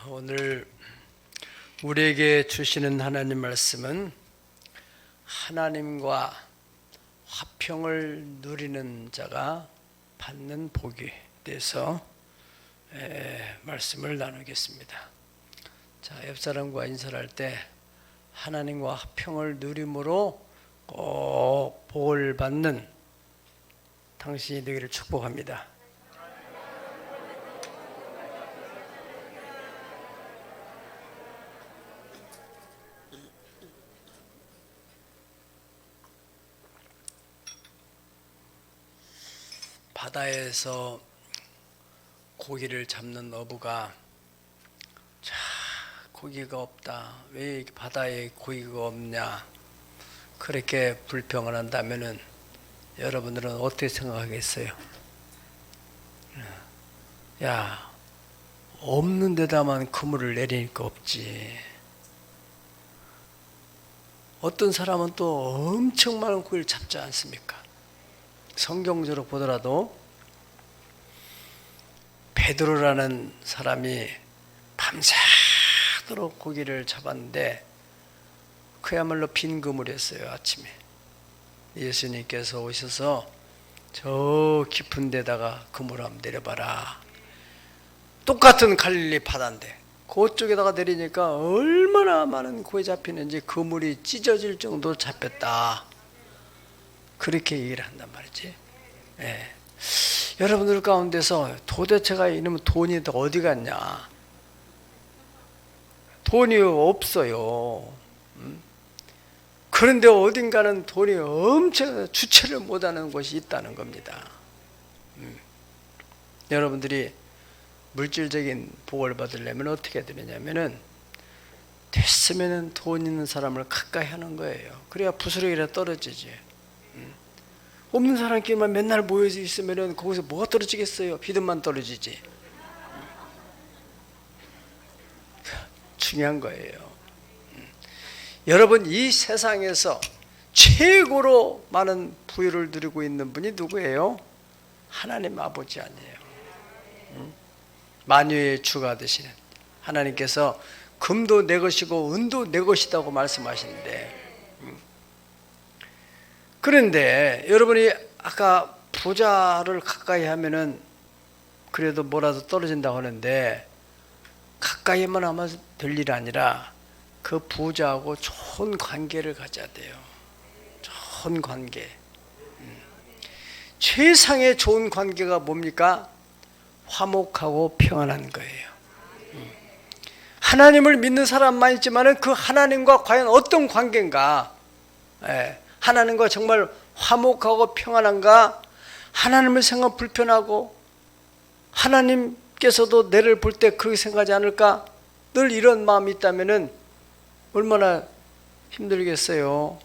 오늘 우리에게 주시는 하나님 말씀은 하나님과 화평을 누리는 자가 받는 복에 대해서 말씀을 나누겠습니다. 자, 옆사람과 인사를 할 때 하나님과 화평을 누림으로 꼭 복을 받는 당신이 되기를 축복합니다. 바다에서 고기를 잡는 어부가 자, 고기가 없다. 왜 바다에 고기가 없냐? 그렇게 불평을 한다면은 여러분들은 어떻게 생각하겠어요? 야, 없는 데다만 그물을 내리니까 없지. 어떤 사람은 또 엄청 많은 고기를 잡지 않습니까? 성경적으로 보더라도 베드로라는 사람이 밤새도록 고기를 잡았는데 그야말로 빈 그물이었어요. 아침에 예수님께서 오셔서 저 깊은 데다가 그물 한번 내려봐라. 똑같은 갈릴리 바다인데 그쪽에다가 내리니까 얼마나 많은 고기 잡히는지 그물이 찢어질 정도로 잡혔다. 그렇게 얘기를 한단 말이지. 예. 여러분들 가운데서 도대체가 이놈의 돈이 어디 갔냐? 돈이 없어요. 그런데 어딘가는 돈이 엄청 주체를 못하는 곳이 있다는 겁니다. 여러분들이 물질적인 복을 받으려면 어떻게 해야 되느냐면은 됐으면은 돈 있는 사람을 가까이 하는 거예요. 그래야 부스러기라 떨어지지. 없는 사람끼리만 맨날 모여서 있으면은 거기서 뭐가 떨어지겠어요? 비듬만 떨어지지. 중요한 거예요. 여러분, 이 세상에서 최고로 많은 부유를 누리고 있는 분이 누구예요? 하나님 아버지 아니에요. 만유의 주가 되시는 하나님께서 금도 내 것이고 은도 내 것이라고 말씀하시는데, 그런데 여러분이 아까 부자를 가까이 하면은 그래도 뭐라도 떨어진다고 하는데 가까이만 하면 될 일이 아니라 그 부자하고 좋은 관계를 가져야 돼요. 좋은 관계. 최상의 좋은 관계가 뭡니까? 화목하고 평안한 거예요. 하나님을 믿는 사람만 있지만은 그 하나님과 과연 어떤 관계인가? 하나님과 정말 화목하고 평안한가? 하나님을 생각 불편하고 하나님께서도 내를 볼 때 그렇게 생각하지 않을까? 늘 이런 마음이 있다면은 얼마나 힘들겠어요.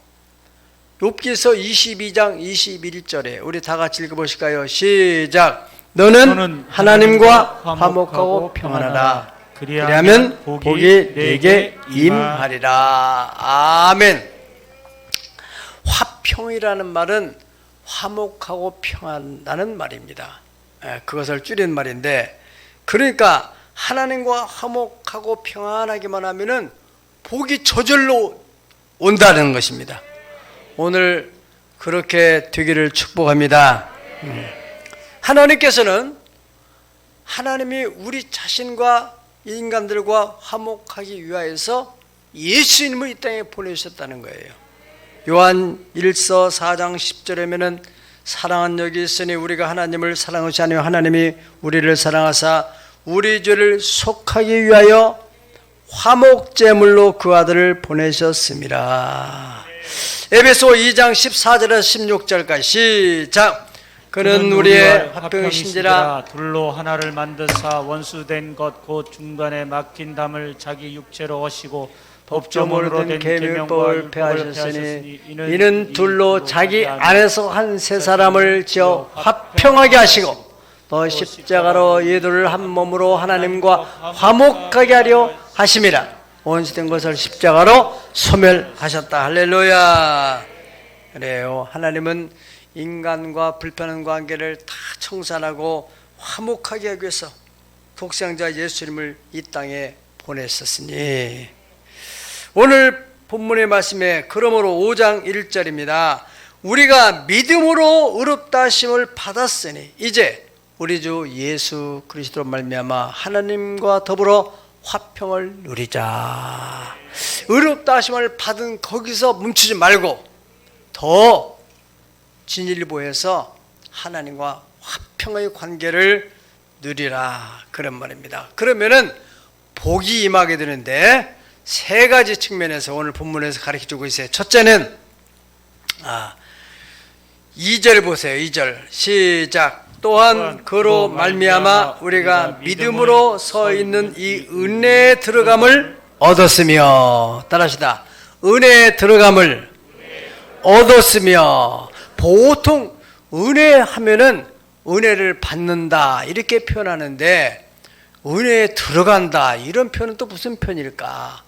욥기서 22장 21절에 우리 다 같이 읽어보실까요? 시작. 너는 하나님과 화목하고 평안하라. 그리하면 복이 내게 임하리라. 아멘. 화평이라는 말은 화목하고 평안하다는 말입니다. 그것을 줄인 말인데, 그러니까 하나님과 화목하고 평안하기만 하면은 복이 저절로 온다는 것입니다. 오늘 그렇게 되기를 축복합니다. 하나님께서는 하나님이 우리 자신과 인간들과 화목하기 위하여서 예수님을 이 땅에 보내주셨다는 거예요. 요한 1서 4장 10절에면은 사랑은 여기 있으니 우리가 하나님을 사랑하지 아니하며 하나님이 우리를 사랑하사 우리 죄를 속하기 위하여 화목제물로 그 아들을 보내셨습니다. 에베소 2장 14절에서 16절까지 시작. 그는 우리의 화평이신지라 둘로 하나를 만드사 원수된 것 곧 중간에 막힌 담을 자기 육체로 하시고 법조문으로 된 계명법을 폐하셨으니 이는 둘로 자기 안에서 한 세 사람을 지어 화평하게 하시고 또 십자가로 이들을 한 몸으로 하나님과 화목하게 하려 하심이라. 원수된 것을 십자가로 소멸하셨다. 할렐루야. 그래요. 하나님은 인간과 불편한 관계를 다 청산하고 화목하게 하기 위해서 독생자 예수님을 이 땅에 보냈었으니. 오늘 본문의 말씀에 그러므로 5장 1절입니다. 우리가 믿음으로 의롭다 하심을 받았으니 이제 우리 주 예수 그리스도로 말미암아 하나님과 더불어 화평을 누리자. 의롭다 하심을 받은 거기서 멈추지 말고 더 진일보해서 하나님과 화평의 관계를 누리라, 그런 말입니다. 그러면은 복이 임하게 되는데 세 가지 측면에서 오늘 본문에서 가르쳐주고 있어요. 첫째는 2절 보세요. 2절 시작. 또한 그로 말미암아 우리가 믿음으로 서 있는 이 은혜에 들어감을 얻었으며, 따라하시다. 은혜에 들어감을 얻었으며. 보통 은혜 하면은 은혜를 받는다 이렇게 표현하는데 은혜에 들어간다 이런 표현은 또 무슨 표현일까?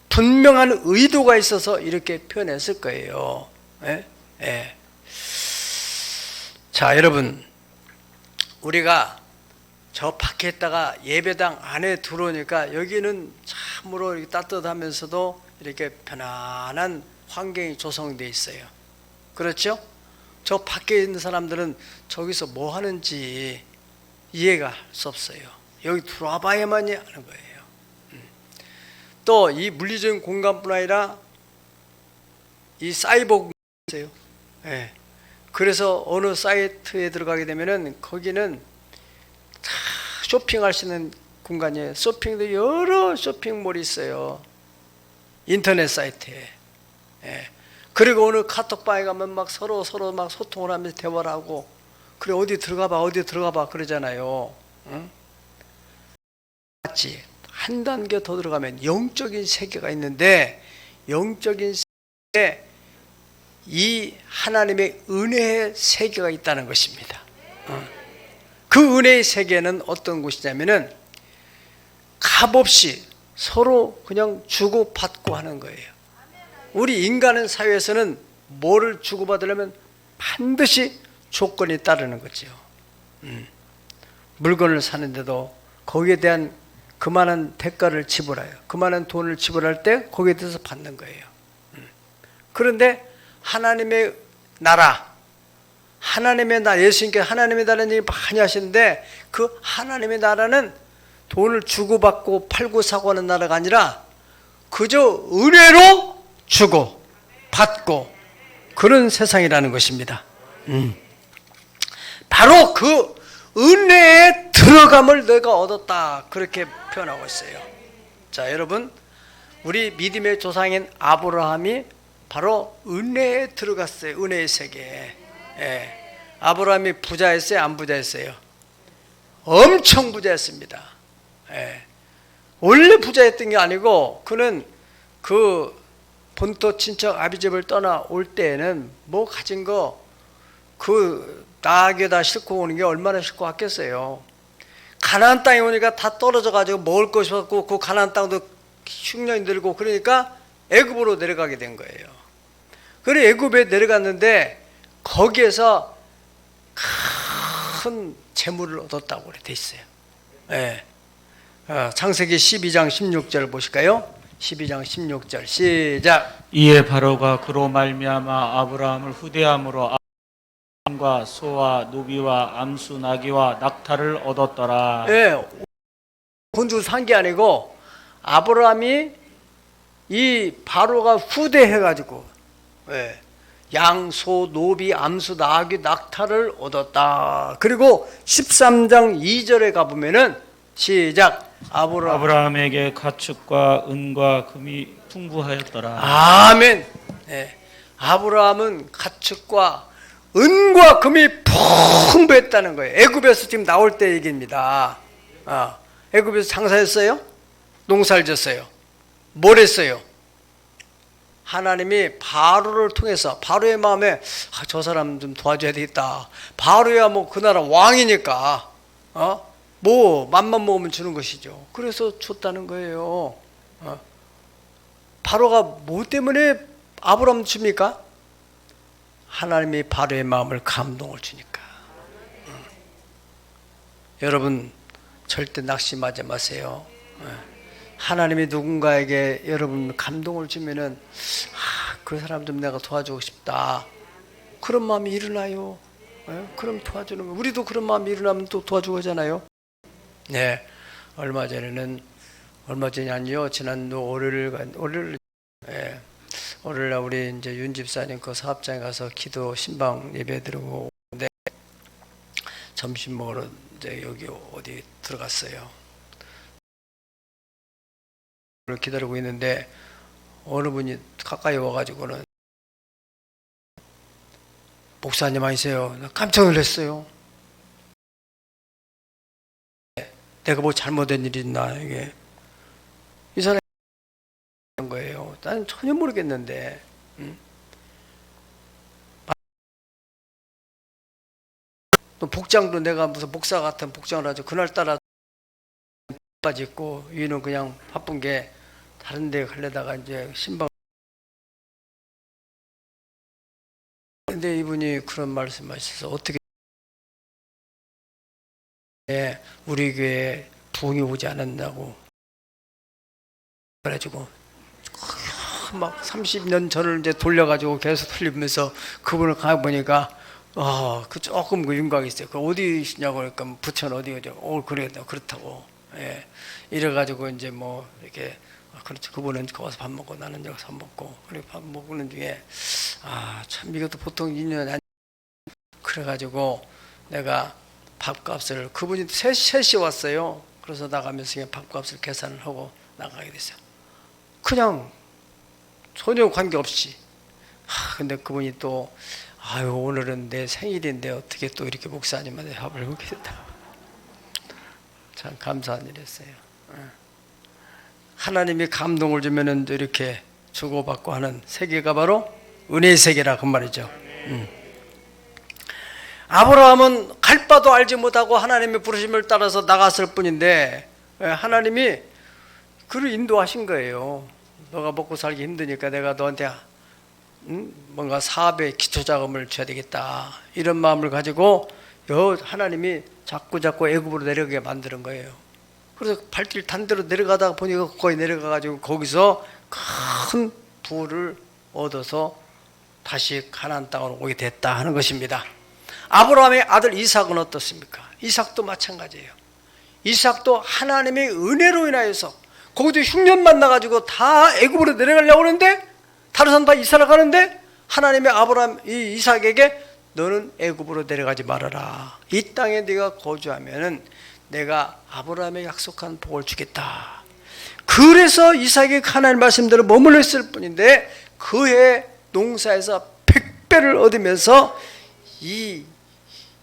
분명한 의도가 있어서 이렇게 표현했을 거예요. 예? 예. 자, 여러분, 우리가 저 밖에 있다가 예배당 안에 들어오니까 여기는 참으로 이렇게 따뜻하면서도 이렇게 편안한 환경이 조성되어 있어요. 그렇죠? 저 밖에 있는 사람들은 저기서 뭐 하는지 이해가 할 수 없어요. 여기 들어와 봐야만이 하는 거예요. 또 이 물리적인 공간뿐 아니라 이 사이버 공간이 있어요. 예. 그래서 어느 사이트에 들어가게 되면은 거기는 다 쇼핑할 수 있는 공간이에요. 쇼핑도 여러 쇼핑몰이 있어요. 인터넷 사이트에. 예. 그리고 어느 카톡방에 가면 막 서로 막 소통을 하면서 대화를 하고, 그래 어디 들어가 봐 그러잖아요. 응? 같이 한 단계 더 들어가면 영적인 세계가 있는데, 영적인 세계에 이 하나님의 은혜의 세계가 있다는 것입니다. 그 은혜의 세계는 어떤 곳이냐면은 값없이 서로 그냥 주고받고 하는 거예요. 우리 인간은 사회에서는 뭐를 주고받으려면 반드시 조건이 따르는 거죠. 물건을 사는데도 거기에 대한 그만한 대가를 지불해요. 그만한 돈을 지불할 때 거기에 대해서 받는 거예요. 그런데 하나님의 나라, 예수님께서 하나님의 나라는 얘기 많이 하시는데, 그 하나님의 나라는 돈을 주고받고 팔고 사고 하는 나라가 아니라 그저 은혜로 주고 받고 그런 세상이라는 것입니다. 바로 그 은혜에 들어감을 내가 얻었다, 그렇게 표현하고 있어요. 자, 여러분, 우리 믿음의 조상인 아브라함이 바로 은혜에 들어갔어요. 은혜의 세계에. 예. 아브라함이 부자였어요? 안 부자였어요? 엄청 부자였습니다. 예. 원래 부자였던 게 아니고, 그는 그 본토 친척 아비집을 떠나올 때에는 뭐 가진 거, 그 나귀에다 싣고 오는 게 얼마나 싣고 왔겠어요. 가나안 땅에 오니까 다 떨어져 가지고 먹을 것이 없고, 그 가나안 땅도 흉년이 들고, 그러니까 애굽으로 내려가게 된 거예요. 그래 애굽에 내려갔는데 거기에서 큰 재물을 얻었다고 돼 있어요. 예. 창세기 12장 16절 보실까요? 12장 16절 시작. 이에 바로가 그로 말미암아 아브라함을 후대함으로 아브라함과 소와 노비와 암수 나귀와 낙타를 얻었더라. 예. 돈 산 게 아니고 아브라함이 이 바로가 후대해가지고, 예, 양, 소, 노비, 암수, 나귀, 낙타를 얻었다. 그리고 13장 2절에 가보면은 시작. 아브라함에게 가축과 은과 금이 풍부하였더라. 아멘. 예. 아브라함은 가축과 은과 금이 풍부했다는 거예요. 애굽에서 지금 나올 때 얘기입니다. 애굽에서 장사했어요? 농사를 졌어요? 뭘 했어요? 하나님이 바로를 통해서, 바로의 마음에 저 사람 좀 도와줘야 되겠다. 바로야 뭐 그 나라 왕이니까 뭐 맘만 먹으면 주는 것이죠. 그래서 줬다는 거예요. 바로가 뭐 때문에 아브라함 줍니까? 하나님이 바로의 마음을 감동을 주니까. 여러분 절대 낙심하지 마세요. 하나님이 누군가에게 여러분 감동을 주면은 그 사람 좀 내가 도와주고 싶다, 그런 마음이 일어나요. 예? 그럼 도와주는 거. 우리도 그런 마음이 일어나면 또 도와주고 하잖아요. 네, 얼마 전이 아니요, 지난주 월요일 예, 월요일날 우리 이제 윤 집사님 그 사업장에 가서 기도 신방 예배 드리고 오는데 점심 먹으러 이제 여기 어디 들어갔어요. 기다리고 있는데 어느 분이 가까이 와가지고는 목사님 아니세요? 나 깜짝 놀랐어요. 내가 뭐 잘못된 일이 있나, 이게. 이 사람이 그런 거예요. 나는 전혀 모르겠는데. 또 복장도 내가 무슨 목사 같은 복장을 하죠. 그날따라 바지 입고, 위는 그냥 바쁜 게 다른 데 가려다가 이제 신방. 근데 이분이 그런 말씀하셔서 어떻게 우리 교회에 부흥이 오지 않았냐고. 그래가지고 막 30년 전을 이제 돌려가지고 계속 돌리면서 그분을 가보니까 그 조금 그 윤곽이 있어요. 그 어디시냐고 그러니까 부천 어디죠? 그래, 그렇다고. 예. 이래가지고 이제 뭐 이렇게 그렇죠. 그분은 거기서 밥 먹고 나는 여기서 밥 먹고, 그리고 밥 먹는 중에 참 이것도 보통 인연이 아니. 그래가지고 내가 밥값을, 그분이 3시 왔어요. 그래서 나가면서 그냥 밥값을 계산을 하고 나가게 됐어요. 그냥 전혀 관계없이. 근데 그분이 또 오늘은 내 생일인데 어떻게 또 이렇게 목사님한테 밥을 먹게 됐다. 참 감사한 일이었어요. 하나님이 감동을 주면은 이렇게 주고받고 하는 세계가 바로 은혜의 세계라 그 말이죠. 아브라함은 갈 바도 알지 못하고 하나님의 부르심을 따라서 나갔을 뿐인데 하나님이 그를 인도하신 거예요. 너가 먹고 살기 힘드니까 내가 너한테 뭔가 사업에 기초자금을 줘야 되겠다, 이런 마음을 가지고 하나님이 자꾸 애굽으로 내려가게 만드는 거예요. 그래서 발길 단 대로 내려가다가 보니까 거기 내려가가지고 거기서 큰 부를 얻어서 다시 가나안 땅으로 오게 됐다 하는 것입니다. 아브라함의 아들 이삭은 어떻습니까? 이삭도 마찬가지예요. 이삭도 하나님의 은혜로 인하여서 거기도 흉년 만나가지고 다 애굽으로 내려가려고 하는데, 다른 사람 다 이스라엘 가는데 하나님의 아브라함 이 이삭에게 너는 애굽으로 내려가지 말아라. 이 땅에 네가 거주하면은 내가 아브라함에 약속한 복을 주겠다. 그래서 이삭이 하나님 말씀대로 머물러 있을 뿐인데 그의 농사에서 100배를 얻으면서 이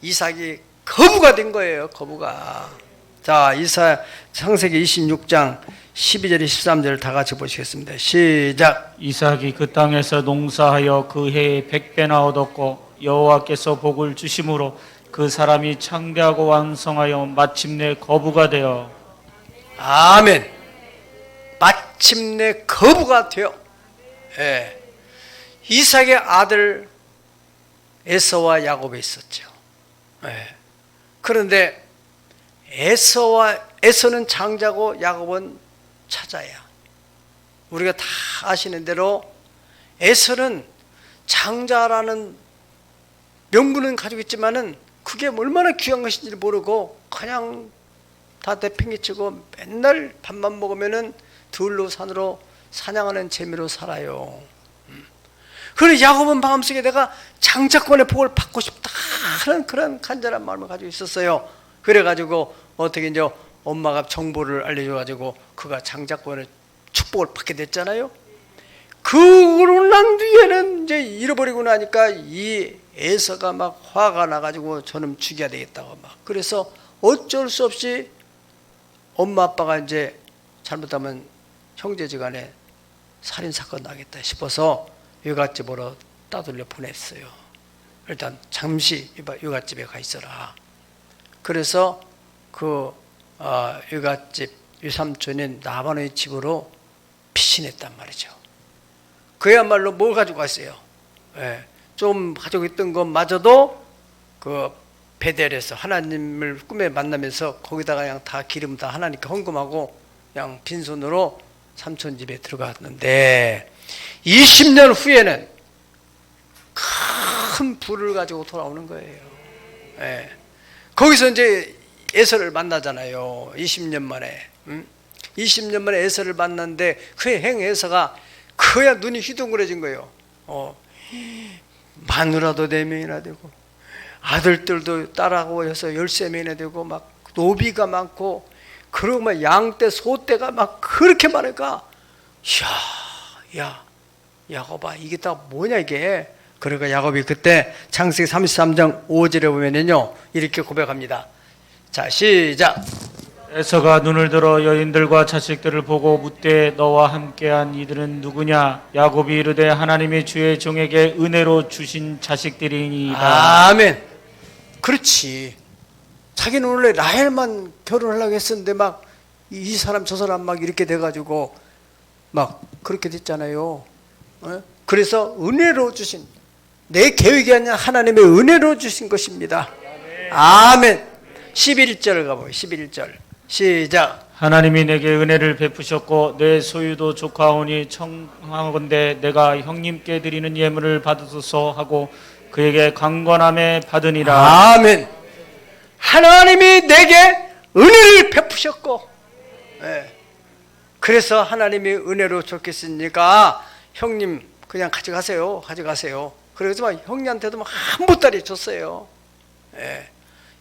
이삭이 거부가 된 거예요. 거부가. 자, 창세기 26장 12절 13절 다 같이 보시겠습니다. 시작. 이삭이 그 땅에서 농사하여 그 해에 100배나 얻었고 여호와께서 복을 주심으로 그 사람이 창대하고 왕성하여 마침내 거부가 되어. 아멘. 마침내 거부가 되어. 이삭의 아들 에서와 야곱이 있었죠. 그런데 에서는 장자고 야곱은 차자야. 우리가 다 아시는 대로 에서는 장자라는 명분은 가지고 있지만은 그게 얼마나 귀한 것인지 모르고 그냥 다 내팽개치고 맨날 밥만 먹으면은 들로 산으로 사냥하는 재미로 살아요. 그래서 야곱은 마음속에 내가 장자권의 복을 받고 싶다 하는 그런 간절한 마음을 가지고 있었어요. 그래가지고 어떻게 이제 엄마가 정보를 알려줘가지고 그가 장자권의 축복을 받게 됐잖아요. 그러고 난 뒤에는 이제 잃어버리고 나니까 이 에서가 막 화가 나가지고 저놈 죽여야 되겠다고 막. 그래서 어쩔 수 없이 엄마 아빠가 이제 잘못하면 형제지간에 살인사건 나겠다 싶어서 외갓집으로 따돌려 보냈어요. 일단 잠시 외갓집에 가 있어라. 그래서 그 외갓집 외삼촌인 나반의 집으로 피신했단 말이죠. 그야말로 뭘 가지고 갔어요? 좀 가지고 있던 것마저도 그 베델에서 하나님을 꿈에 만나면서 거기다가 그냥 다 기름 다 하나님께 헌금하고 그냥 빈손으로 삼촌 집에 들어갔는데 20년 후에는 큰 부를 가지고 돌아오는 거예요. 예. 거기서 이제 에서를 만나잖아요. 20년 만에. 20년 만에 에서를 만났는데 그 행 에서가 그야 눈이 휘둥그레진 거예요. 마누라도 4명이나 되고 아들들도 딸하고 해서 13명이나 되고 막 노비가 많고 그리고 막 양떼 소떼가 막 그렇게 많으니까 야 야곱아 이게 다 뭐냐 이게. 그러니까 야곱이 그때 창세기 33장 5절에 보면은요 이렇게 고백합니다. 자 시작. 에서가 눈을 들어 여인들과 자식들을 보고 묻되 너와 함께한 이들은 누구냐? 야곱이 이르되 하나님이 주의 종에게 은혜로 주신 자식들이니이다. 아멘. 그렇지. 자기는 원래 라헬만 결혼하려고 했었는데 막 이 사람 저 사람 막 이렇게 돼가지고 막 그렇게 됐잖아요. 그래서 은혜로 주신, 내 계획이 아니라 하나님의 은혜로 주신 것입니다. 아멘. 11절 가보요. 11절 시작. 하나님이 내게 은혜를 베푸셨고 내 소유도 조카오니 청하건대 내가 형님께 드리는 예물을 받으소서 하고 그에게 강건함에 받으니라. 아멘. 하나님이 내게 은혜를 베푸셨고, 그래서 하나님이 은혜로 줬겠으니까 형님 그냥 가져가세요. 그래서 막 형님한테도 막 한 보따리 줬어요.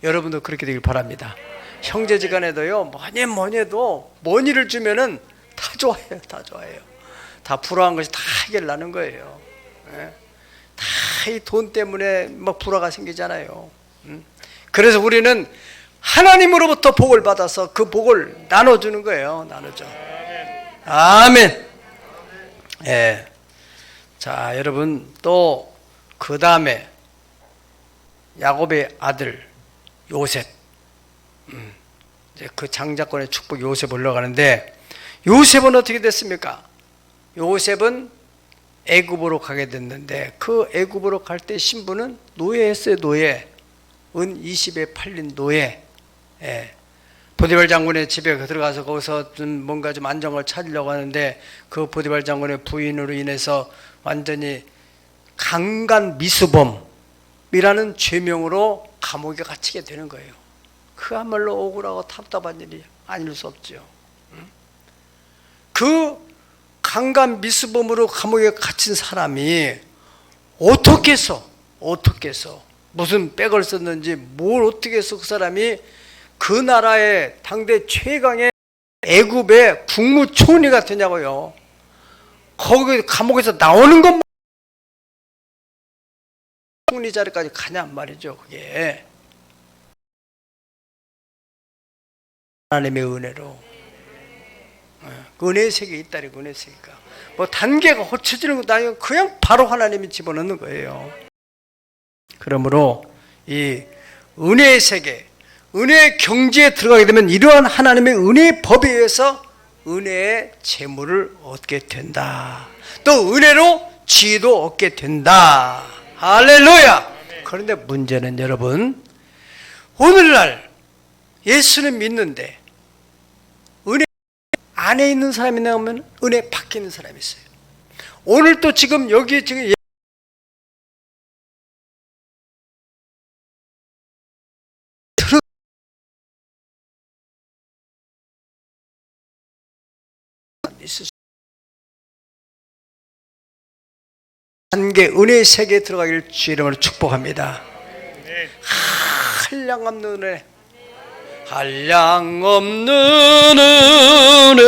여러분도 그렇게 되길 바랍니다. 형제지간에도요 뭐니 해도 뭔 일을 주면은 다 좋아해요. 다 불화한 것이 다 해결나는 거예요. 다 이 돈 때문에 막 불화가 생기잖아요. 그래서 우리는 하나님으로부터 복을 받아서 그 복을 나눠주는 거예요. 나눠줘. 아멘. 자, 여러분 또 그 다음에 야곱의 아들 요셉, 이제 그 장자권의 축복 요셉 올라가는데, 요셉은 어떻게 됐습니까? 요셉은 애굽으로 가게 됐는데 그 애굽으로 갈 때 신부는 노예했어요. 노예. 은 20에 팔린 노예. 보디발 장군의 집에 들어가서 거기서 좀 뭔가 좀 안정을 찾으려고 하는데 그 보디발 장군의 부인으로 인해서 완전히 강간 미수범이라는 죄명으로 감옥에 갇히게 되는 거예요. 그야말로 억울하고 답답한 일이 아닐 수 없죠. 그 강간 미수범으로 감옥에 갇힌 사람이 어떻게 해서 무슨 백을 썼는지 뭘 어떻게 해서 그 사람이 그 나라의 당대 최강의 애굽의 국무총리가 되냐고요. 거기 감옥에서 나오는 것만 총리 자리까지 가냔 말이죠. 그게 하나님의 은혜로, 은혜의 세계에 있다니. 은혜의 세계가 뭐 단계가 고쳐지는 것도 아니고 그냥 바로 하나님이 집어넣는 거예요. 그러므로 이 은혜의 세계, 은혜의 경지에 들어가게 되면 이러한 하나님의 은혜의 법에 의해서 은혜의 재물을 얻게 된다. 또 은혜로 지혜도 얻게 된다. 할렐루야. 그런데 문제는 여러분, 오늘날 예수는 믿는데 은혜 안에 있는 사람이 나오면 은혜 밖에 있는 사람이 있어요. 오늘 또 지금 여기 지금 단계 은혜의 세계에 들어가기를 주의 이름으로 축복합니다. 한량없는 은혜, 한량없는 은혜,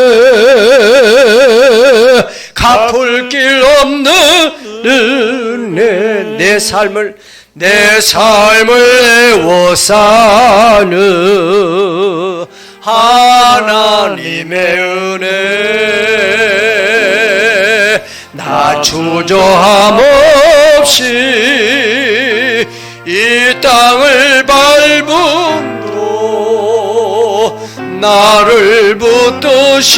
갚을 길 없는 은혜, 내 삶을 애워 사는 하나님의 은혜, 나 주저함 없이 이 땅을 밟음도 나를 붙드시는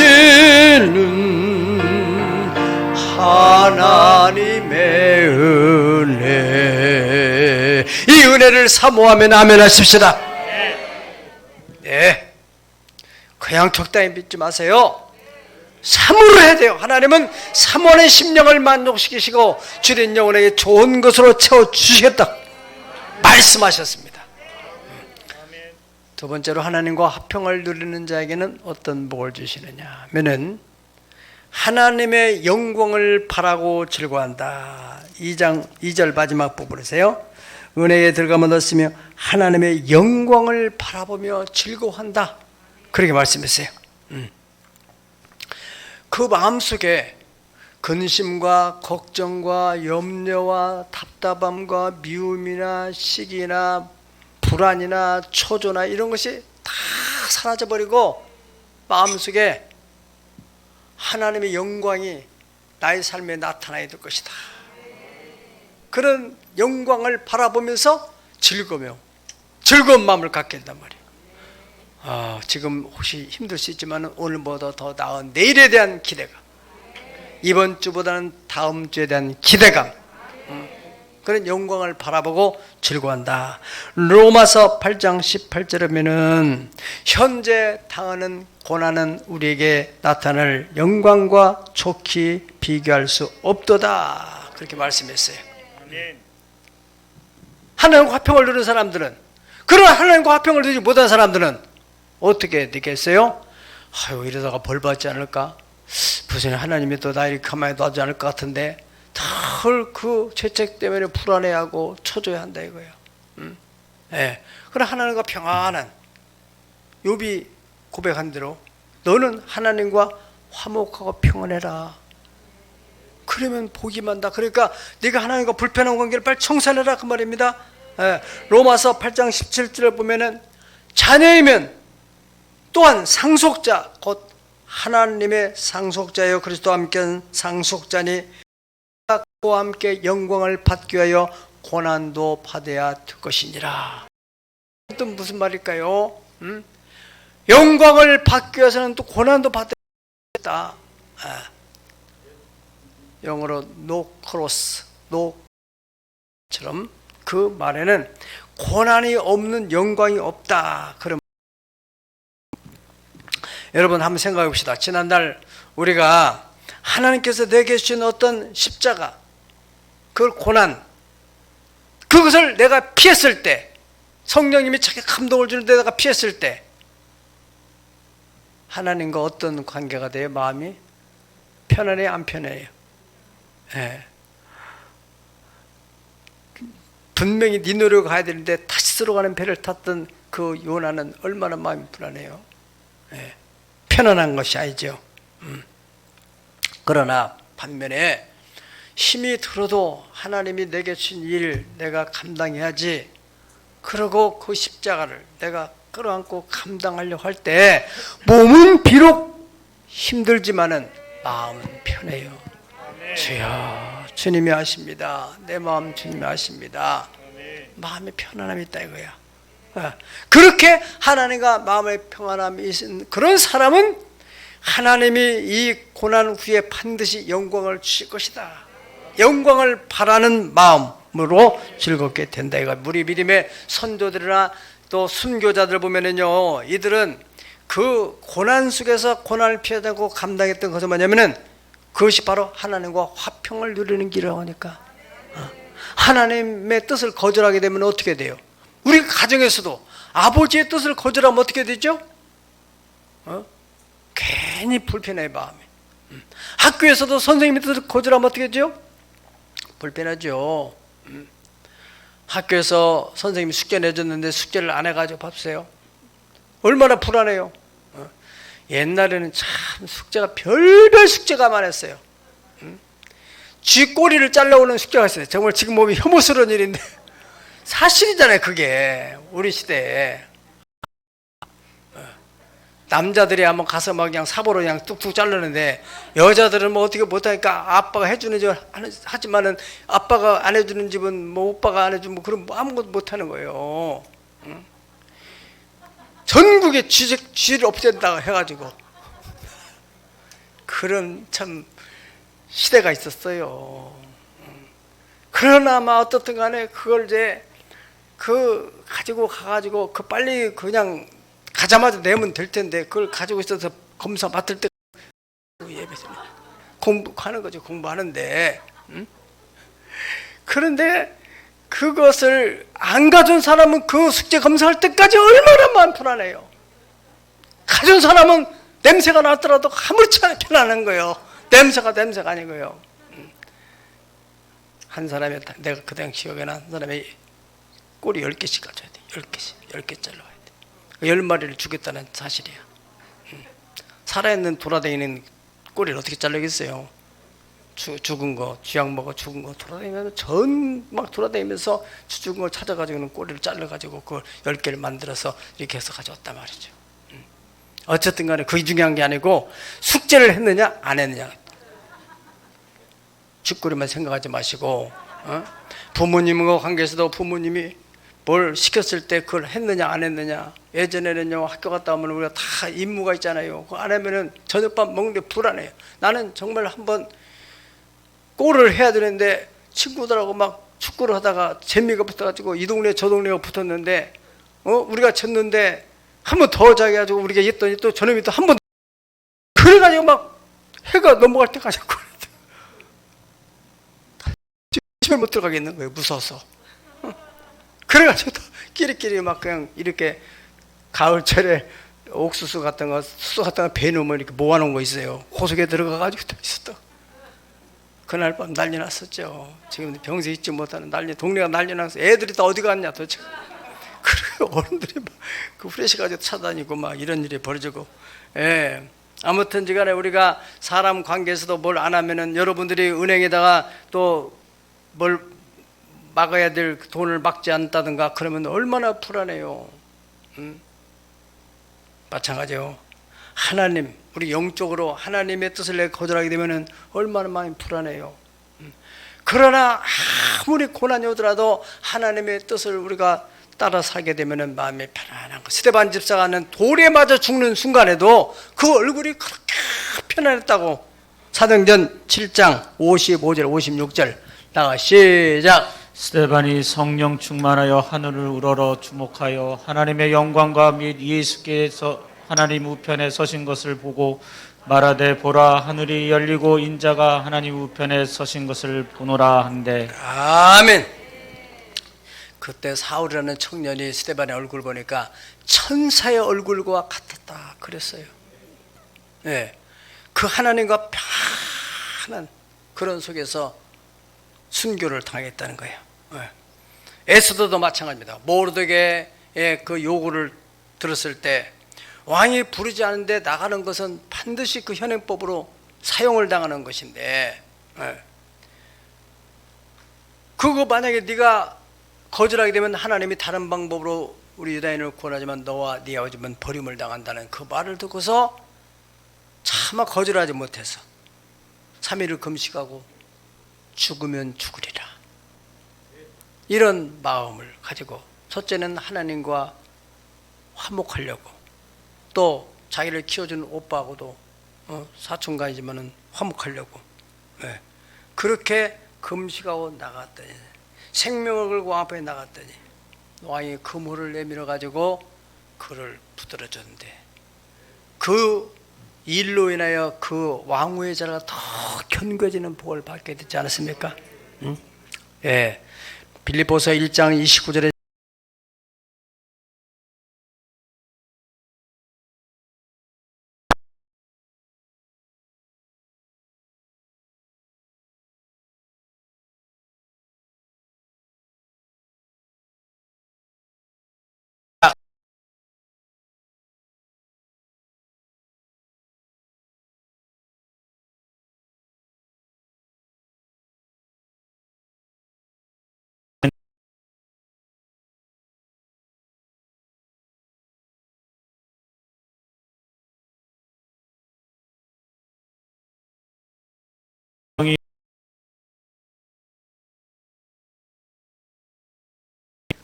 하나님의 은혜, 이 은혜를 사모하면 아멘 하십시다. 네. 그냥 적당히 믿지 마세요. 삼으로 해야 돼요. 하나님은 삼원의 심령을 만족시키시고 주된 영혼에게 좋은 것으로 채워주시겠다 말씀하셨습니다. 두 번째로 하나님과 화평을 누리는 자에게는 어떤 복을 주시느냐 하면은 하나님의 영광을 바라고 즐거워한다. 2장 2절 마지막 부분이세요. 은혜에 들어가면 얻으며 하나님의 영광을 바라보며 즐거워한다. 그렇게 말씀했어요. 그 마음속에 근심과 걱정과 염려와 답답함과 미움이나 시기나 불안이나 초조나 이런 것이 다 사라져버리고 마음속에 하나님의 영광이 나의 삶에 나타나야 될 것이다. 그런 영광을 바라보면서 즐거운 마음을 갖게 된단 말이에요. 지금 혹시 힘들 수 있지만 오늘보다 더 나은 내일에 대한 기대감, 이번 주보다는 다음 주에 대한 기대감, 그런 영광을 바라보고 즐거워한다. 로마서 8장 18절에 보면은 현재 당하는 고난은 우리에게 나타날 영광과 좋게 비교할 수 없도다. 그렇게 말씀했어요. 하나님과 화평을 누리는 사람들은, 그러나 하나님과 화평을 누리지 못한 사람들은 어떻게 되겠어요? 아유, 이러다가 벌 받지 않을까? 무슨 하나님이 또 나 이렇게 가만히 놔두지 않을 것 같은데 늘 그 죄책 때문에 불안해하고 초조해한다 이거예요. 예. 그러나 하나님과 평안한, 욥이 고백한 대로 너는 하나님과 화목하고 평안해라. 그러면 복이 많다. 그러니까 네가 하나님과 불편한 관계를 빨리 청산해라 그 말입니다. 예. 로마서 8장 17절을 보면은 자녀이면 또한 상속자, 곧 하나님의 상속자여 그리스도와 함께한 상속자니 그와 함께 영광을 받기 위하여 고난도 받아야 될 것이니라. 또 무슨 말일까요? 영광을 받기 위해서는 또 고난도 받아야 된다. 영어로 no cross, no처럼 그 말에는 고난이 없는 영광이 없다. 그럼 여러분 한번 생각해 봅시다. 지난달 우리가 하나님께서 내게 주신 어떤 십자가, 그 고난, 그것을 내가 피했을 때, 성령님이 자기 감동을 주는데 내가 피했을 때 하나님과 어떤 관계가 돼요? 마음이 편안해요? 안 편해요? 예. 분명히 네 노력을 가야 되는데 다시 들어가는 배를 탔던 그 요나는 얼마나 마음이 불안해요. 예. 편안한 것이 아니죠. 그러나 반면에 힘이 들어도 하나님이 내게 주신 일 내가 감당해야지, 그러고 그 십자가를 내가 끌어안고 감당하려고 할 때 몸은 비록 힘들지만은 마음은 편해요. 주여, 주님이 아십니다. 내 마음 주님이 아십니다. 마음에 편안함이 있다 이거야. 그렇게 하나님과 마음의 평안함이 있는 그런 사람은 하나님이 이 고난 후에 반드시 영광을 주실 것이다. 영광을 바라는 마음으로 즐겁게 된다 이거. 우리 믿음의 선조들이나 또 순교자들 보면은요, 이들은 그 고난 속에서 고난을 피하고 감당했던 것은 뭐냐면은 그것이 바로 하나님과 화평을 누리는 길이라고 하니까. 하나님의 뜻을 거절하게 되면 어떻게 돼요? 우리 가정에서도 아버지의 뜻을 거절하면 어떻게 되죠? 괜히 불편해 마음이. 학교에서도 선생님의 뜻을 거절하면 어떻게 되죠? 불편하죠. 학교에서 선생님이 숙제 내줬는데 숙제를 안 해가지고 봐주세요. 얼마나 불안해요. 옛날에는 참 숙제가 별별 숙제가 많았어요. 쥐 꼬리를 잘라오는 숙제가 있어요. 정말 지금 보면 혐오스러운 일인데 사실이잖아요. 그게 우리 시대에 남자들이 한번 가서 막 그냥 사보로 그냥 뚝뚝 자르는데 여자들은 뭐 어떻게 못하니까 아빠가 해주는 집 하지만은 아빠가 안 해주는 집은 뭐 오빠가 안 해주면 그럼 뭐 아무것도 못하는 거예요. 전국에 쥐를 없앤다고 해가지고 그런 참 시대가 있었어요. 그러나 아마 어떻든 간에 그걸 이제 그 가지고 가가지고 그 빨리 그냥 가자마자 내면 될 텐데 그걸 가지고 있어서 검사 맡을 때 예배드려 공부하는 거죠. 공부하는데 그런데 그것을 안 가진 사람은 그 숙제 검사할 때까지 얼마나 마음 불안해요. 가진 사람은 냄새가 났더라도 아무렇지 않게 나는 거예요. 냄새가 아니고요. 한 사람이 내가 그 당시 기억에 한 사람이 꼬리 10개씩 가져야 돼. 10개 잘라야 돼. 10마리를 주겠다는 사실이야. 살아있는 돌아다니는 꼬리를 어떻게 자르겠어요? 죽은 거, 쥐약 먹어 죽은 거 돌아다니면서 막 돌아다니면서 죽은 걸 찾아가지고는 꼬리를 잘라가지고 그걸 10개를 만들어서 이렇게 해서 가져왔단 말이죠. 어쨌든 간에 그게 중요한 게 아니고 숙제를 했느냐 안 했느냐 쥐꼬리만 생각하지 마시고 부모님과 관계에서도 부모님이 뭘 시켰을 때 그걸 했느냐 안 했느냐. 예전에는요 학교 갔다 오면 우리가 다 임무가 있잖아요. 그거 안 하면은 저녁밥 먹는데 불안해요. 나는 정말 한번 골을 해야 되는데 친구들하고 막 축구를 하다가 재미가 붙어가지고 이 동네 저 동네가 붙었는데 우리가 졌는데 한 번 더 자게 가지고 우리가 했더니 또 저놈이 또 한 번 그래가지고 막 해가 넘어갈 때까지 집에 못 들어가겠는 거예요. 무서워서. 그래가지고 또 끼리끼리 막 그냥 이렇게 가을철에 옥수수 같은 거 수수 같은 거 배에 넣으면 이렇게 모아놓은 거 있어요. 호속에 들어가가지고 또 있었다. 그날 밤 난리 났었죠. 지금 병세 잊지 못하는 동네가 난리 나서 애들이 다 어디 갔냐 도대체. 그래 어른들이 막 그 후레쉬 가지고 차다니고 막 이런 일이 벌어지고. 예. 아무튼지간에 우리가 사람 관계에서도 뭘 안 하면은 여러분들이 은행에다가 또 뭘 막아야 될 돈을 막지 않다든가 그러면 얼마나 불안해요. 마찬가지요. 하나님, 우리 영적으로 하나님의 뜻을 내가 거절하게 되면은 얼마나 많이 불안해요. 그러나 아무리 고난이 오더라도 하나님의 뜻을 우리가 따라 살게 되면은 마음이 편안한 거. 스데반 집사가는 돌에 맞아 죽는 순간에도 그 얼굴이 그렇게 편안했다고. 사도행전 7장 55절 56절 나가 시작. 스데반이 성령 충만하여 하늘을 우러러 주목하여 하나님의 영광과 및 예수께서 하나님 우편에 서신 것을 보고 말하되 보라 하늘이 열리고 인자가 하나님 우편에 서신 것을 보노라 한데. 아멘. 그때 사울이라는 청년이 스데반의 얼굴 보니까 천사의 얼굴과 같았다 그랬어요. 네. 그 하나님과 편한 그런 속에서 순교를 당했다는 거예요. 네. 에스더도 마찬가지입니다. 모르드게의 그 요구를 들었을 때 왕이 부르지 않은데 나가는 것은 반드시 그 현행법으로 사용을 당하는 것인데, 네. 그거 만약에 네가 거절하게 되면 하나님이 다른 방법으로 우리 유다인을 구원하지만 너와 네 아버지는 버림을 당한다는 그 말을 듣고서 차마 거절하지 못해서 3일을 금식하고 죽으면 죽으리라 이런 마음을 가지고 첫째는 하나님과 화목하려고 또 자기를 키워준 오빠하고도 사촌간이지만은 화목하려고 그렇게 금식하고 나갔더니 생명을 걸고 왕 앞에 나갔더니 왕이 그물을 내밀어 가지고 그를 붙들어 줬는데 그 일로 인하여 그 왕후의 자리가 더 견고해지는 복을 받게 되지 않았습니까? 응? 예. 빌립보서 1장 29절에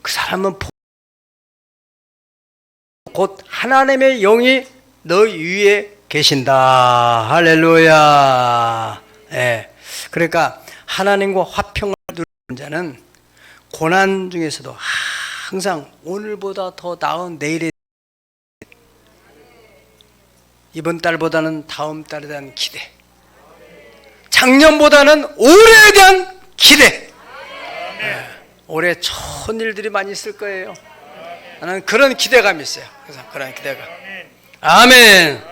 그 사람은 곧 하나님의 영이 너 위에 계신다. 할렐루야. 예. 그러니까 하나님과 화평을 누리는 자는 고난 중에서도 항상 오늘보다 더 나은 내일의 이번 달보다는 다음 달에 대한 기대, 작년보다는 올해에 대한 기대. 올해 좋은 일들이 많이 있을 거예요. 나는 그런 기대감이 있어요. 그래서 그런 기대감. 아멘.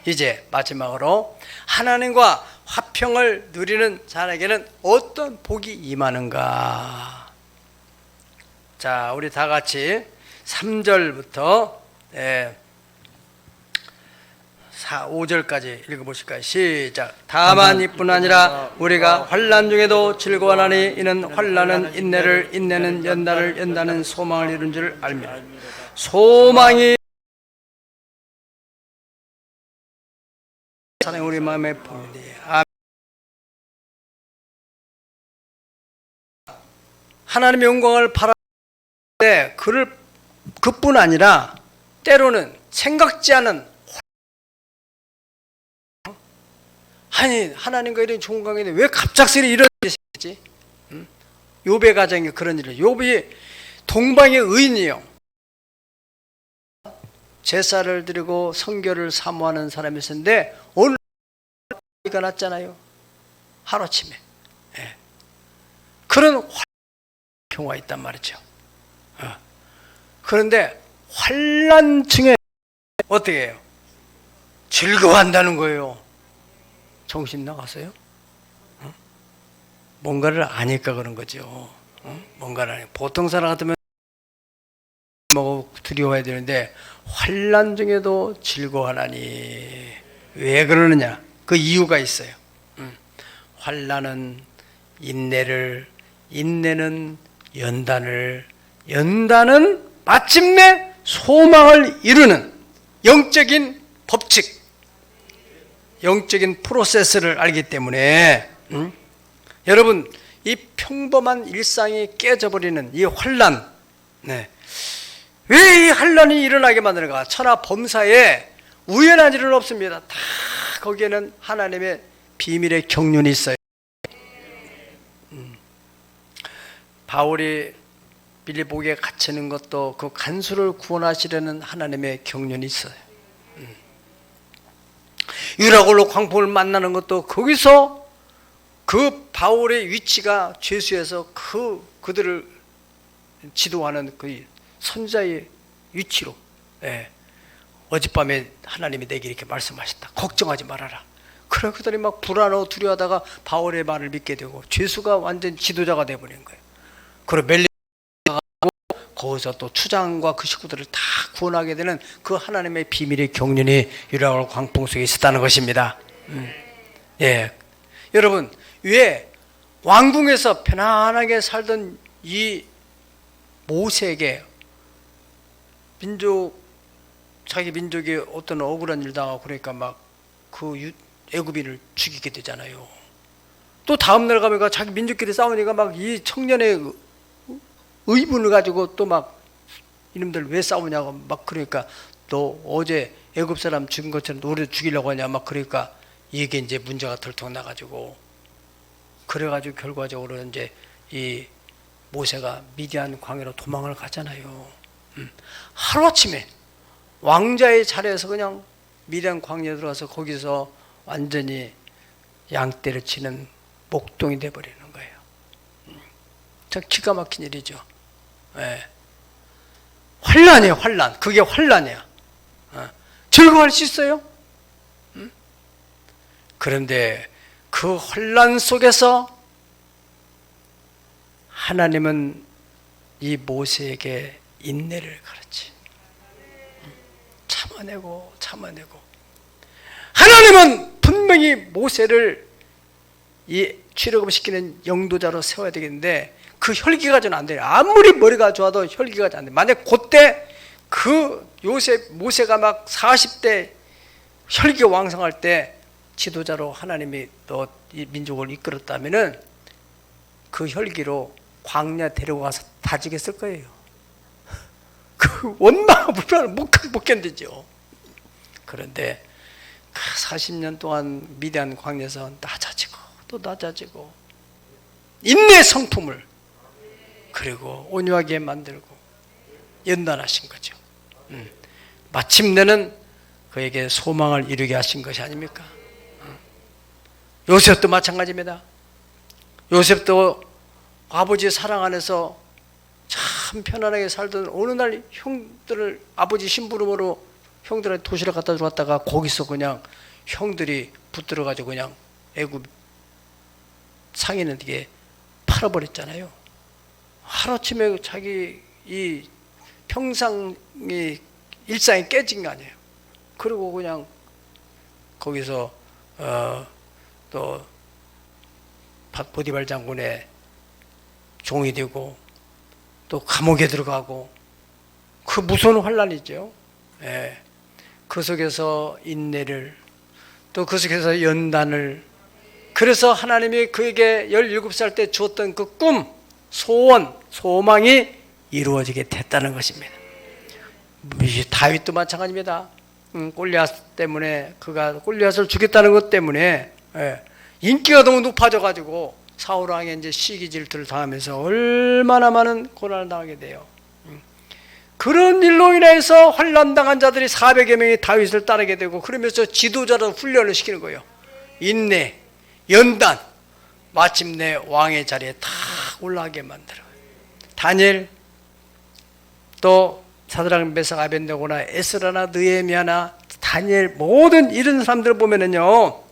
이제 마지막으로 하나님과 화평을 누리는 자에게는 어떤 복이 임하는가. 자, 우리 다 같이 3절부터 5절까지 읽어보실까요? 시작. 다만 이뿐 아니라 우리가 환난 중에도 즐거워하나니 이는 환난은 인내를, 인내는 연단을, 연단은 소망을 이룬 줄 알미라. 소망이 사랑 우리 마음에 보이니. 하나님의 영광을 바라는데 그뿐 아니라 때로는 생각지 않은, 아니 하나님과 이런 좋은 관계인데 왜 갑작스레 이런 일이 생기지? 욥의 가정에 그런 일을. 욥이 동방의 의인이요, 제사를 드리고 성결을 사모하는 사람이 있었는데 오늘 이가 났잖아요. 하루아침에. 그런 경우가 있단 말이죠. 그런데 환난 중에 어떻게 해요? 즐거워한다는 거예요. 정신 나가세요? 뭔가를 아니까 그런 거죠. 뭔가를 아니. 보통 사람 같으면 두려워해야 되는데 환난 중에도 즐거워하나니. 왜 그러느냐? 그 이유가 있어요. 환난은 인내를, 인내는 연단을, 연단은 마침내 소망을 이루는 영적인 법칙, 영적인 프로세스를 알기 때문에 여러분, 이 평범한 일상이 깨져버리는 이 환난, 왜 이 환난이 일어나게 만드는가? 천하 범사에 우연한 일은 없습니다. 다 거기에는 하나님의 비밀의 경륜이 있어요. 바울이 빌립보에 갇히는 것도 그 간수를 구원하시려는 하나님의 경륜이 있어요. 유라굴로 광풍을 만나는 것도 거기서 그 바울의 위치가 죄수에서 그들을 지도하는 그 선자의 위치로, 어젯밤에 하나님이 내게 이렇게 말씀하셨다. 걱정하지 말아라. 그래, 그들이 막 불안하고 두려워하다가 바울의 말을 믿게 되고 죄수가 완전 지도자가 되어버린 거예요. 그리고 거기서 또 추장과 그 식구들을 다 구원하게 되는 그 하나님의 비밀의 경륜이 유라굴 광풍 속에 있었다는 것입니다. 여러분, 왜 왕궁에서 편안하게 살던 이 모세에게 자기 민족이 어떤 억울한 일 당하고 그러니까 막 그 애굽인을 죽이게 되잖아요. 또 다음날 가면 자기 민족끼리 싸우니까 막 이 청년의 의분을 가지고 또 막 이놈들 왜 싸우냐고 막 그러니까 또 어제 애굽 사람 죽인 것처럼 우리도 죽이려고 하냐 막 그러니까 이게 이제 문제가 덜통 나가지고 그래가지고 결과적으로 이제 이 모세가 미디안 광야로 도망을 가잖아요. 하루아침에 왕자의 자리에서 그냥 미디안 광야에 들어가서 거기서 완전히 양떼를 치는 목동이 돼버리는 거예요. 참 기가 막힌 일이죠. 환난이에요, 환난. 그게 환난이야. 즐거워할 수 있어요? 그런데 그 환난 속에서 하나님은 이 모세에게 인내를 가르치. 참아내고 참아내고. 하나님은 분명히 모세를 이 출애굽시키는 영도자로 세워야 되겠는데 그 혈기가 좀 안 돼요. 아무리 머리가 좋아도 혈기가 안 돼. 만약 그때 그 모세가 막 40대 혈기 왕성할 때 지도자로 하나님이 또 이 민족을 이끌었다면은 그 혈기로 광야 데리고 가서 다지겠을 거예요. 그 원망 불안을 못 견디죠. 그런데 40년 동안 미디안 광야에서 낮아지고 또 낮아지고 인내 성품을 그리고 온유하게 만들고 연단하신 거죠. 마침내는 그에게 소망을 이루게 하신 것이 아닙니까? 요셉도 마찬가지입니다. 요셉도 아버지의 사랑 안에서 참 편안하게 살던 어느 날 형들을 아버지 심부름으로 형들한테 도시락 갖다 주러 갔다가 거기서 그냥 형들이 붙들어가지고 그냥 애굽 상인은 되게 팔아버렸잖아요. 하루아침에 자기 이 평상이 일상이 깨진 거 아니에요. 그리고 그냥 거기서 또 보디발 장군의 종이 되고 또 감옥에 들어가고 그 무서운 환란이죠. 예. 그 속에서 인내를 또 그 속에서 연단을 그래서 하나님이 그에게 17살 때 주었던 그 꿈, 소원, 소망이 이루어지게 됐다는 것입니다. 다윗도 마찬가지입니다. 골리앗 때문에 그가 골리앗을 죽였다는 것 때문에 인기가 너무 높아져가지고 사울 왕의 이제 시기 질투를 당하면서 얼마나 많은 고난을 당하게 돼요. 그런 일로 인해서 환난 당한 자들이 400여 명이 다윗을 따르게 되고 그러면서 지도자로 훈련을 시키는 거예요. 인내, 연단, 마침내 왕의 자리에 탁 올라가게 만들어요. 다니엘 또 사드락 메삭 아벤느고나 에스라나 느헤미야나 다니엘 모든 이런 사람들을 보면은요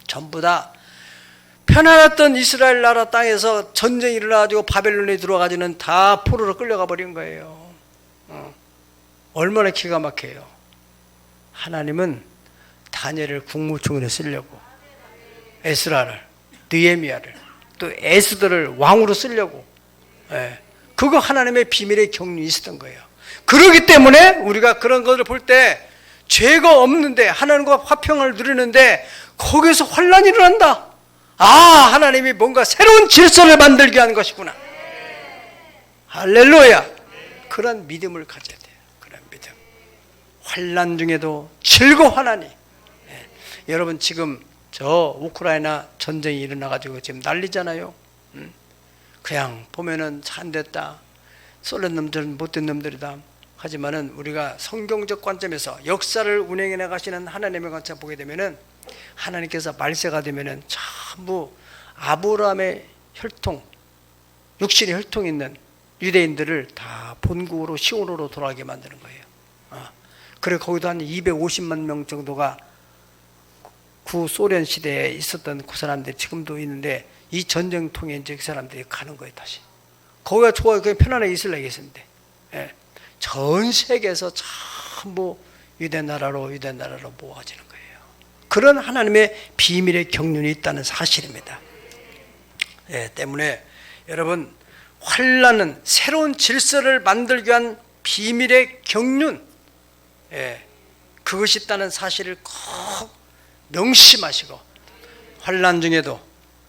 전부 다 편안했던 이스라엘 나라 땅에서 전쟁이 일어나가지고 바벨론에 들어가지는 다 포로로 끌려가 버린 거예요. 얼마나 기가 막혀요. 하나님은 다니엘을 국무총리로 쓰려고 에스라를 느헤미야를 또 에스더를 왕으로 쓰려고 그거 하나님의 비밀의 경륜이 있었던 거예요. 그렇기 때문에 우리가 그런 것을 볼 때 죄가 없는데 하나님과 화평을 누리는데 거기서 환란이 일어난다. 아, 하나님이 뭔가 새로운 질서를 만들게 하는 것이구나. 할렐루야. 그런 믿음을 가져야 돼요. 그런 믿음. 환란 중에도 즐거워하나니. 여러분 지금 저 우크라이나 전쟁이 일어나가지고 지금 난리잖아요. 그냥 보면은 잘됐다. 쏠린 놈들은 못된 놈들이다. 하지만은 우리가 성경적 관점에서 역사를 운행해 나가시는 하나님의 관점 보게 되면은 하나님께서 말세가 되면은 전부 아브라함의 혈통, 육신의 혈통이 있는 유대인들을 다 본국으로 시온으로 돌아가게 만드는 거예요. 그리고 거기도 한 250만 명 정도가 구소련 시대에 있었던 그 사람들이 지금도 있는데 이 전쟁통에 이제 그 사람들이 가는 거예요. 다시 거기가 좋아요. 그냥 편안하게 있으려겠는데 전 세계에서 전부 유대 나라로 모아지는 거예요. 그런 하나님의 비밀의 경륜이 있다는 사실입니다. 때문에 여러분 환난은 새로운 질서를 만들기 위한 비밀의 경륜, 그것이 있다는 사실을 꼭 명심하시고 환난 중에도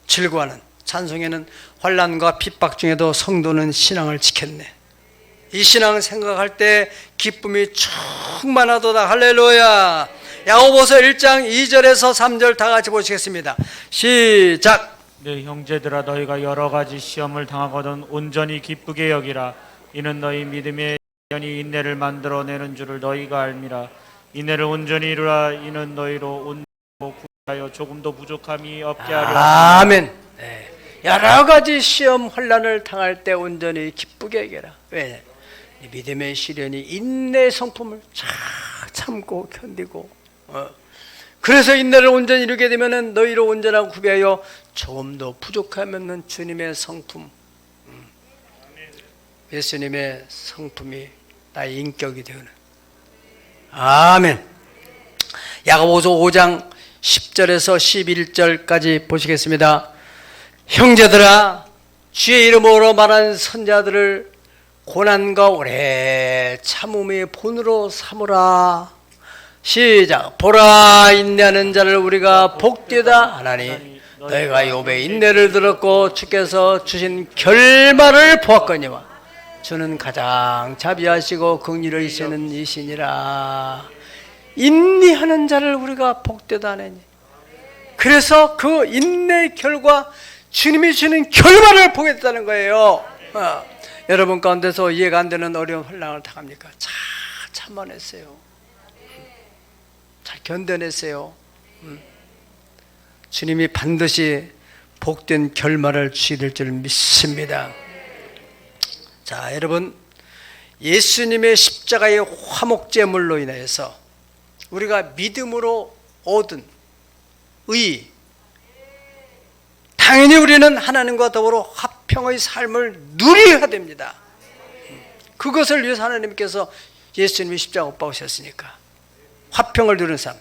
즐거워하는 찬송에는 환난과 핍박 중에도 성도는 신앙을 지켰네. 이 신앙을 생각할 때 기쁨이 충만하도다. 할렐루야. 야고보서 1장 2절에서 3절 다 같이 보시겠습니다. 시작. 내 형제들아 너희가 여러 가지 시험을 당하거든 온전히 기쁘게 여기라. 이는 너희 믿음의 시련이 인내를 만들어내는 줄을 너희가 알미라. 인내를 온전히 이루라. 이는 너희로 온전히 구하여 조금도 부족함이 없게 하려. 아멘. 여러 가지 시험 환난을 당할 때 온전히 기쁘게 여기라. 왜? 믿음의 시련이 인내의 성품을 잘 참고 견디고 그래서 인내를 온전히 이루게 되면 너희로 온전하고 구비하여 조금도 부족하면 주님의 성품, 예수님의 성품이 나의 인격이 되는. 아멘. 야고보서 5장 10절에서 11절까지 보시겠습니다. 형제들아 주의 이름으로 말하는 선자들을 고난과 오래 참음의 본으로 삼으라. 시작. 보라 인내하는 자를 우리가 복되다 하나니 너희가 욥의 인내를 들었고 주께서 주신 결말을 보았거니와 주는 가장 자비하시고 긍휼을 이시는 이시니라. 인내하는 자를 우리가 복되다 하나니 그래서 그 인내의 결과 주님이 주는 결말을 보게 됐다는 거예요. 여러분 가운데서 이해가 안 되는 어려운 환난을 당합니까? 잘 참아냈어요. 잘 견뎌내세요. 주님이 반드시 복된 결말을 주실 줄 믿습니다. 자, 여러분, 예수님의 십자가의 화목제물로 인해서 우리가 믿음으로 얻은 의, 당연히 우리는 하나님과 더불어 화평의 삶을 누려야 됩니다. 그것을 위해서 하나님께서 예수님이 십자가 못 박으셨으니까 화평을 누리는 삶,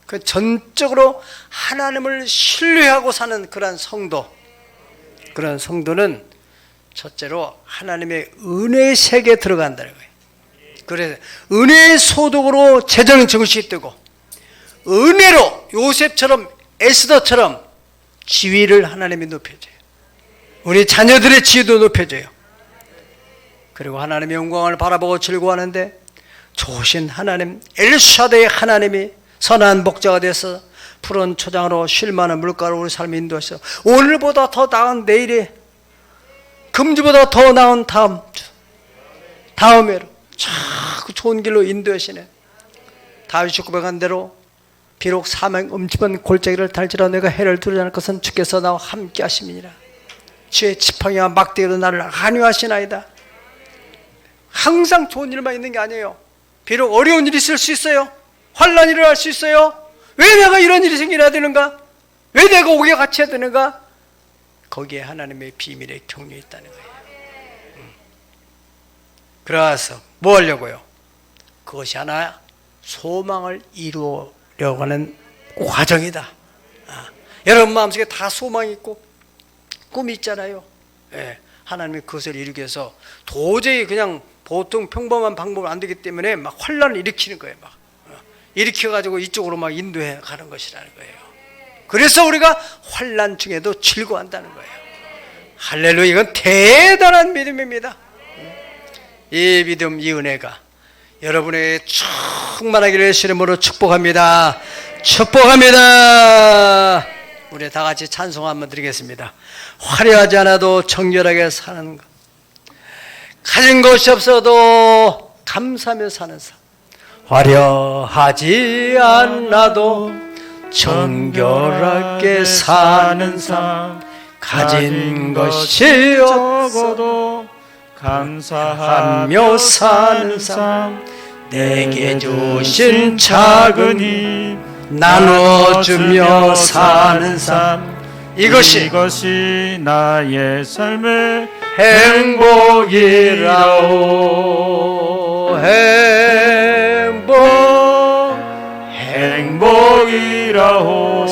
그 전적으로 하나님을 신뢰하고 사는 그러한 성도, 그런 성도는 첫째로 하나님의 은혜의 세계에 들어간다는 거예요. 그래서 은혜의 소득으로 재정은 정식이 되고, 은혜로 요셉처럼 에스더처럼 지위를 하나님이 높여줘요. 우리 자녀들의 지위도 높여줘요. 그리고 하나님의 영광을 바라보고 즐거워하는데 좋으신 하나님, 엘샤다의 하나님이 선한 목자가 돼서 푸른 초장으로 쉴만한 물가로 우리 삶을 인도하셔서 오늘보다 더 나은 내일에, 금주보다 더 나은 다음 해로 자꾸 좋은 길로 인도하시네. 다윗이 고백한 대로 비록 사망 음침한 골짜기를 달지라 내가 해를 두려지 않을 것은 주께서 나와 함께 하심이니라. 주의 지팡이와 막대기로 나를 안위하시나이다. 항상 좋은 일만 있는 게 아니에요. 비록 어려운 일이 있을 수 있어요. 환난이 일어날 수 있어요. 왜 내가 이런 일이 생겨야 되는가? 왜 내가 옥에 갇혀야 되는가? 거기에 하나님의 비밀의 경륜이 있다는 거예요. 그래서 뭐 하려고요? 그것이 하나 소망을 이루려고 하는 과정이다. 여러분 마음속에 다 소망이 있고 꿈이 있잖아요. 예, 하나님이 그것을 이루기 위해서 도저히 그냥 보통 평범한 방법은 안 되기 때문에 막 환란을 일으키는 거예요. 막 일으켜가지고 이쪽으로 막 인도해 가는 것이라는 거예요. 그래서 우리가 환란 중에도 즐거워한다는 거예요. 할렐루야, 이건 대단한 믿음입니다. 이 믿음, 이 은혜가 여러분에게 충만하기를 예수 이름으로 축복합니다. 축복합니다. 우리 다 같이 찬송 한번 드리겠습니다. 화려하지 않아도 정결하게 사는 것, 가진 것이 없어도 감사하며 사는 삶, 화려하지 않아도 정결하게 사는 삶, 가진 것이 없어도 감사하며 사는 삶, 내게 주신 작은 힘 나눠주며 사는 삶, 이것이 나의 삶의 행복이라오. 행복이라오.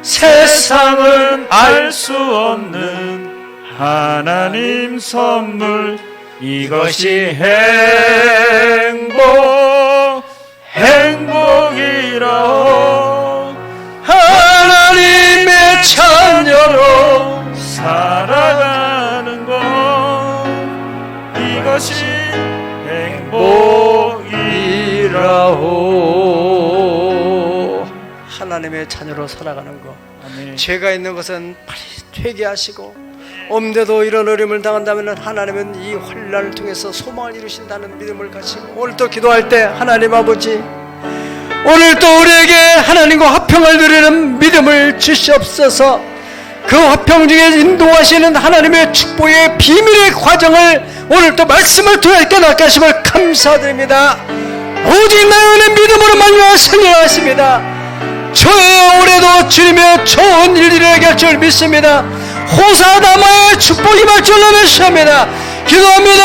세상은 알 수 없는 하나님 선물, 이것이 행복이라오. 하나님의 자녀로 살아가는 것, 이것이 행복이라오. 하나님의 자녀로 살아가는 것. 아멘. 죄가 있는 것은 빨리 회개하시고, 없는데도 이런 어려움을 당한다면 하나님은 이 환난을 통해서 소망을 이루신다는 믿음을 가지고 오늘 또 기도할 때, 하나님 아버지, 오늘 또 우리에게 하나님과 화평을 누리는 믿음을 주시옵소서. 그 화평 중에 인도하시는 하나님의 축복의 비밀의 과정을 오늘 또 말씀을 통해 깨닫게 하심을 감사드립니다. 오직 나의 믿음으로 말미암아 승리하십니다. 저의 올해도 주님의 좋은 일 일어나게 할 줄 믿습니다. 호사다마의 축복이 말 줄로 믿습니다. 기도합니다.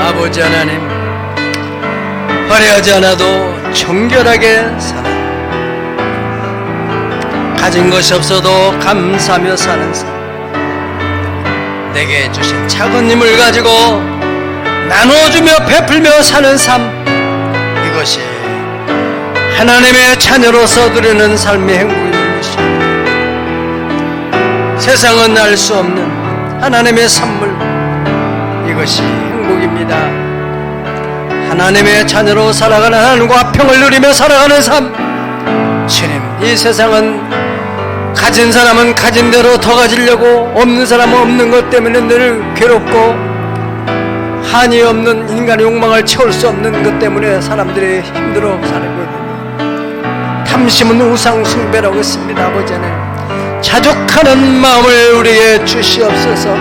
아버지 하나님, 화려하지 않아도 정결하게 사는, 가진 것이 없어도 감사하며 사는 삶, 내게 주신 작은 힘을 가지고 나눠주며 베풀며 사는 삶, 이것이 하나님의 자녀로서 누리는 삶의 행복인 것입니다. 세상은 알 수 없는 하나님의 선물, 이것이 행복입니다. 하나님의 자녀로 살아가는, 하나님과 평을 누리며 살아가는 삶, 주님, 이 세상은 가진 사람은 가진 대로 더 가지려고, 없는 사람은 없는 것 때문에 늘 괴롭고, 한이 없는 인간의 욕망을 채울 수 없는 것 때문에 사람들이 힘들어 살고 있는, 탐심은 우상 숭배라고 했습니다. 아버지 하나님, 자족하는 마음을 우리에게 주시옵소서.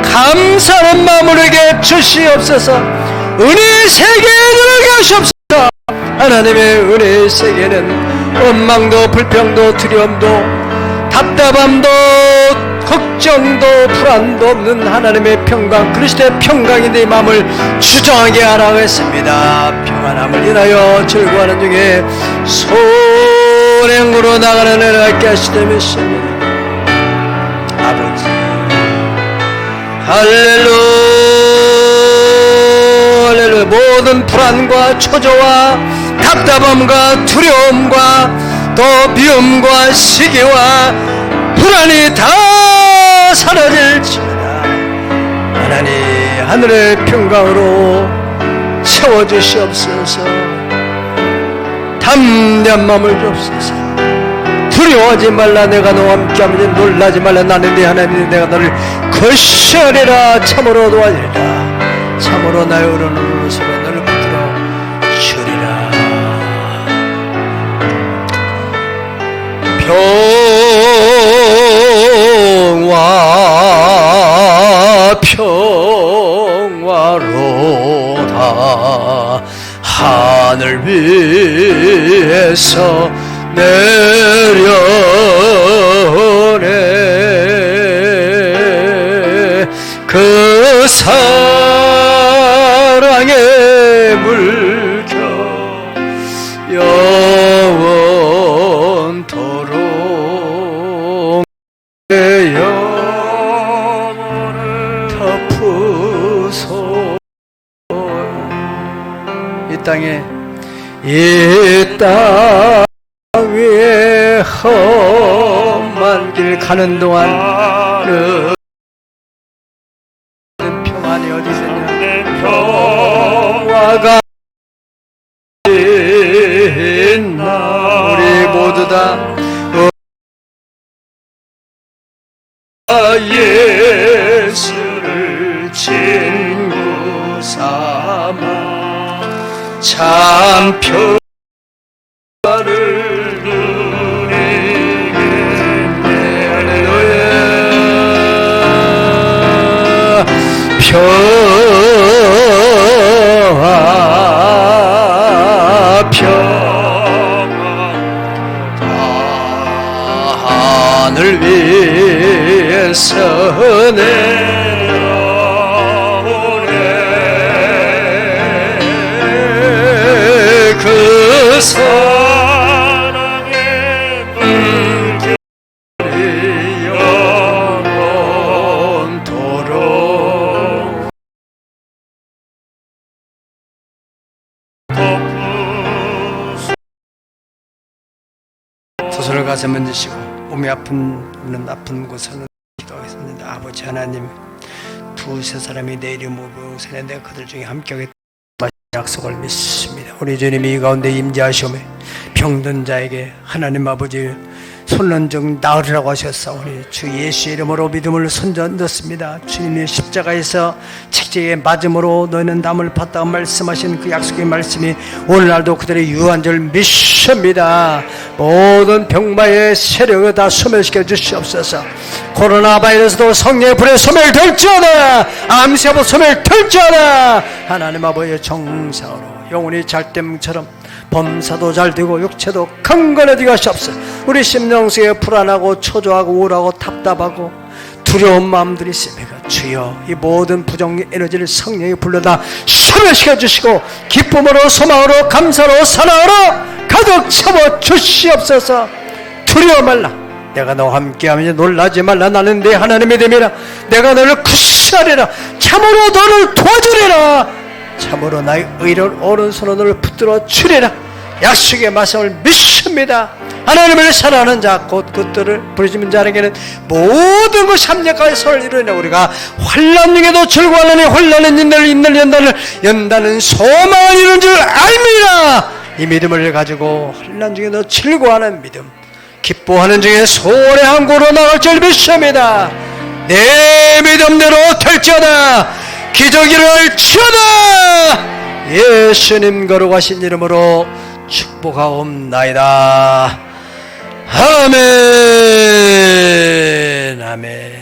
감사하는 마음을 우리에게 주시옵소서. 은혜의 세계에 들어가게 하시옵소서. 하나님의 은혜의 세계는 원망도 불평도 두려움도 답답함도 걱정도 불안도 없는 하나님의 평강, 그리스도의 평강이 내 마음을 주장하게 하라고 했습니다. 평안함을 인하여 즐거워하는 중에 소행으로 나가는 은혜를 갖게 하시되 믿습니다. 아버지 할렐루야. 모든 불안과 초조와 답답함과 두려움과 또 미움과 시기와 불안이 다 사라질지어다. 하나님 하늘의 평강으로 채워주시옵소서. 담대한 마음을 주옵소서. 두려워하지 말라. 내가 너와 함께하면 놀라지 말라. 나는 네 하나님, 내가 너를 거시하리라. 참으로 도와주리라. 참으로 나의 어른으로 서로 너를 붙들어 주리라. 평화로다. 하늘 위에서 내려오네. 그 사랑의 물결 영원토록 내 영혼을 덮으소. 이 땅에 이 땅 위에 험한 길 가는 동안 평안이 어디 있느냐. 평화가 있나. 우리 모두 다 예수를 친구 삼아 참 평화를 누리겠네. 할렐루야. 평화 하늘 위에서 내려오네. 그 사랑의 물결이 영원토록 두 손을 가슴 얹으시고 몸이 아픈 곳은 기도하겠습니다. 아버지 하나님, 두세 사람이 내 이름 모으세요. 내가 그들 중에 함께하겠다 약속을 믿습니다. 우리 주님이 이 가운데 임재하시오매 병든 자에게 하나님 아버지 손난정 나으리라고 하셨사오니 주 예수의 이름으로 믿음을 손져 넣습니다. 주님의 십자가에서 책제에 맞음으로 너희는 담을 받다고 말씀하신 그 약속의 말씀이 오늘날도 그들의 유한 줄 믿습니다. 모든 병마의 세력을 다 소멸시켜 주시옵소서. 코로나 바이러스도 성령의 불에 소멸될지어다. 암세하고 소멸될지어다. 하나님 아버지의 정상으로 영혼이 잘됨처럼 범사도 잘되고 육체도 강건해지게 하시옵소서. 우리 심령속에 불안하고 초조하고 우울하고 답답하고 두려운 마음들이 있습니까? 주여, 이 모든 부정의 에너지를 성령이 불러다 소멸시켜 주시고 기쁨으로 소망으로 감사로 사랑으로 가득 채워 주시옵소서. 두려워 말라. 내가 너와 함께하면 놀라지 말라. 나는 네 하나님이 됨이라. 내가 너를 구시하리라. 참으로 너를 도와주리라. 참으로 나의 의로운 오른손으로 너를 붙들어 주리라. 약속의 말씀을 믿습니다. 하나님을 사랑하는 자 곧 그들을 부르짖는 자에게는 모든 것이 합력하여 선을 이루네. 우리가 환난 중에도 즐거워하느니 환난은 인내를 연단은 소망을 이루는 줄 알미라. 이 믿음을 가지고 환난 중에도 즐거워하는 믿음, 기뻐하는 중에 소원의 항구로 나갈 줄 믿습니다. 내 믿음대로 될지어다. 기적이 일어날지어다. 예수님 거룩하신 이름으로 축복하옵나이다. 아멘. 아멘.